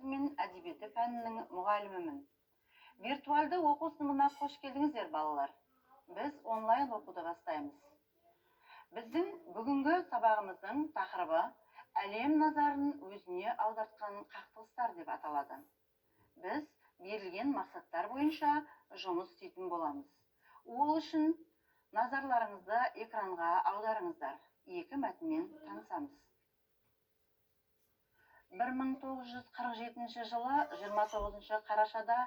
саясаты мен әдебиеті пәнінің мұғалімімін. Виртуалды оқу сыныбына қош келдіңіздер, балалар. Біз онлайн оқуды бастаймыз. Біздің бүгінгі сабағымыздың тақырыбы әлем назарын өзіне аудартқан қақтығыстар деп аталады. Біз берілген мақсаттар бойынша жұмыс істейтін боламыз. Ол үшін назарларыңызды экранға аударыңыздар. Екі мәтінмен танысамыз. 1947 жылы 29 қарашада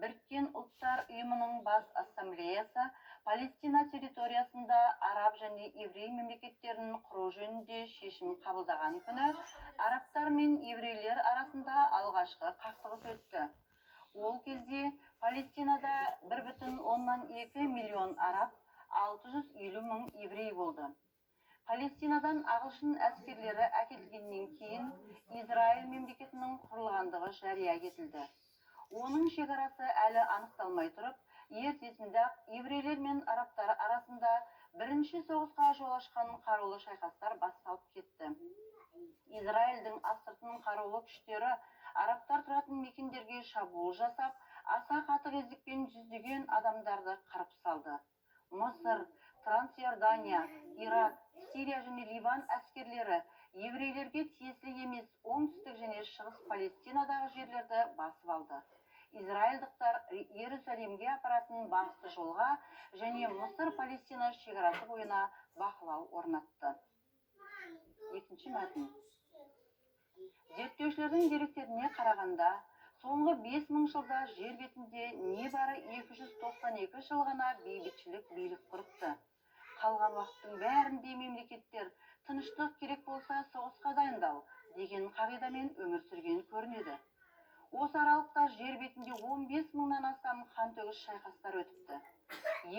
Біріккен ұлттар ұйымының бас ассамблеясы Палестина территориясында араб және еврей мемлекеттерін құру жөнінде шешім қабылдаған күні арабтар мен еврейлер арасында алғашқы қақтығыс өтті. Ол кезде Палестинада 1,2 миллион араб, 650 мың еврей болды. Палестинадан ағылшын әскерлері әкелгеннен кейін Израиль мемлекетінің құрылғандығы жария етілді. Оның шекарасы әлі анықталмай тұрып, ертесінде-ақ еврейлер мен арабтар арасында бірінші соғысқа жол ашқан қарулы шайқастар басталып кетті. Израильдің астыртын қарулы күштері арабтар тұратын мекендерге шабуыл жасап, аса қатты кездікпен жүздеген адамдарды қырып салды. Мысыр, Трансиордания, Ирак, Сирия және Ливан әскерлері еврейлерге тиесілі емес оңтүстік және шығыс Палестинадағы жерлерді басып алды. Израильдықтар Иерусалимге апаратын басты жолға және Мысыр-Палестина шекарасы бойына бақылау орнатты. Екінші мәтін. Зерттеушілердің деректеріне қарағанда, соңғы 5000 жылда жер бетінде небары 292 жыл ғана бейбітшілік билік құрыпты. Қалған уақыттың бәрінде мемлекеттер тыныштық керек болса соғысқа дайындал деген қағидамен өмір сүрген көрінеді. Осы аралықта жер бетінде 15 мыңнан астам қантөгіс шайқастар өтіпті.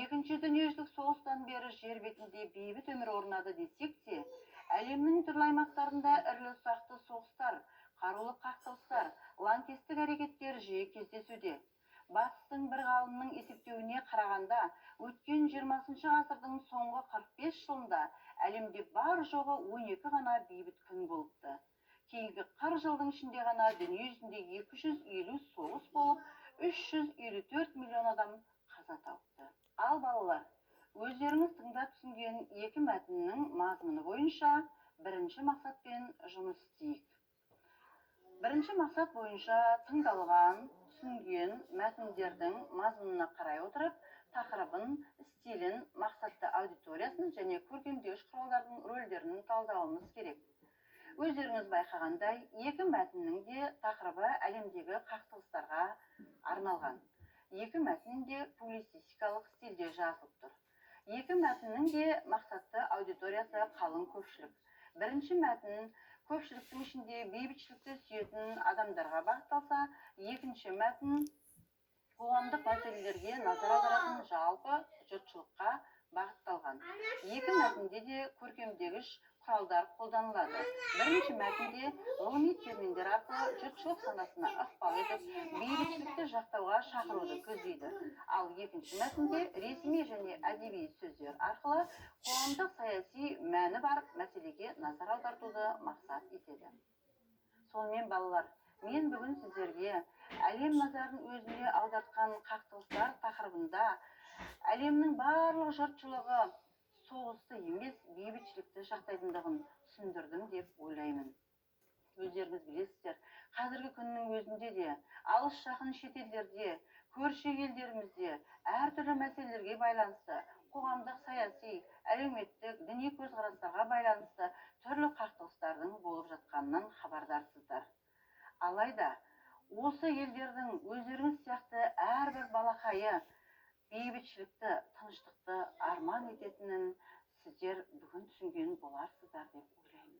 Екінші дүниежүзілік соғыстан бері жер бетінде бейбіт өмір орнады десек те, әлемнің түрлі аймақтарында ірілі-ұсақты соғыстар, қарулы қақтығыстар, лаңкестік әрекеттер жиі кездесуде. Батыстың бір ғалымның есептеуіне қарағанда, өткен 20 ғасырдың соңғы 45 жылында әлемде бар жоғы 12 ғана бейбіт күн болыпты. Кейінгі 40 жылдың ішінде ғана дүние жүзінде 250 соғыс болып, 354 миллион адам қаза тапты. Ал балалар, өздеріңіз тыңдап түсінген екі мәтіннің мазмұны бойынша бірінші мақсатпен жұмыс істейік. Бірінші мақсат бойынша тыңдалған, түсінген мәтіндердің мазмұнына қарай отырып, тақырыбын, стилін, мақсатты аудиториясын және көркемдегіш құралдардың рөлдерін талдауымыз керек. Өздеріңіз байқағандай, екі мәтіннің де тақырыбы әлемдегі қақтығыстарға арналған. Екі мәтін де публицистикалық стилде жазылып тұр. Екі мәтіннің де мақсатты аудиториясы қалың көпшілік. Бірінші мәтін көпшіліктің ішінде бейбітшілікті сүйетін адамдарға бағытталса, екінші мәтін қоғамдық мәселелерге назар аударатын жалпы жұртшылыққа бағытталған. Екі мәтінде де көркемдегіш құралдар қолданылады. Бірінші мәтінде ғылыми терминдер арқылы жұртшылық санасына ықпал етіп, бейбітшілікті жақтауға шақыруды көздейді. Ал екінші мәтінде ресми және әдеби сөздер арқылы қоғамдық саяси мәні бар мәселеге назар аудартуды мақсат етеді. Сонымен балалар, мен бүгін сіздерге әлем назарын өзіне аудартқан қақтығыстар тақырыбында әлемнің барлық жұртшылығы соғысты емес бейбітшілікті жақтайтындығын түсіндірдім деп ойлаймын. Өздеріңіз білесіздер, қазіргі күннің өзінде де, алыс жақын шетелдерде, көрші елдерімізде әртүрлі мәселелерге байланысты, қоғамдық саяси, әлеуметтік, діни көзқарастарға байланысты түрлі қақтығыстардың болып жатқанынан хабардарсыздар. Алайда, осы елдердің өздеріңіз сияқты әрбір балақайы бейбітшілікті, тыныштықты арман ететінін сіздер бүгін түсінген боларсыздар деп ойлаймын.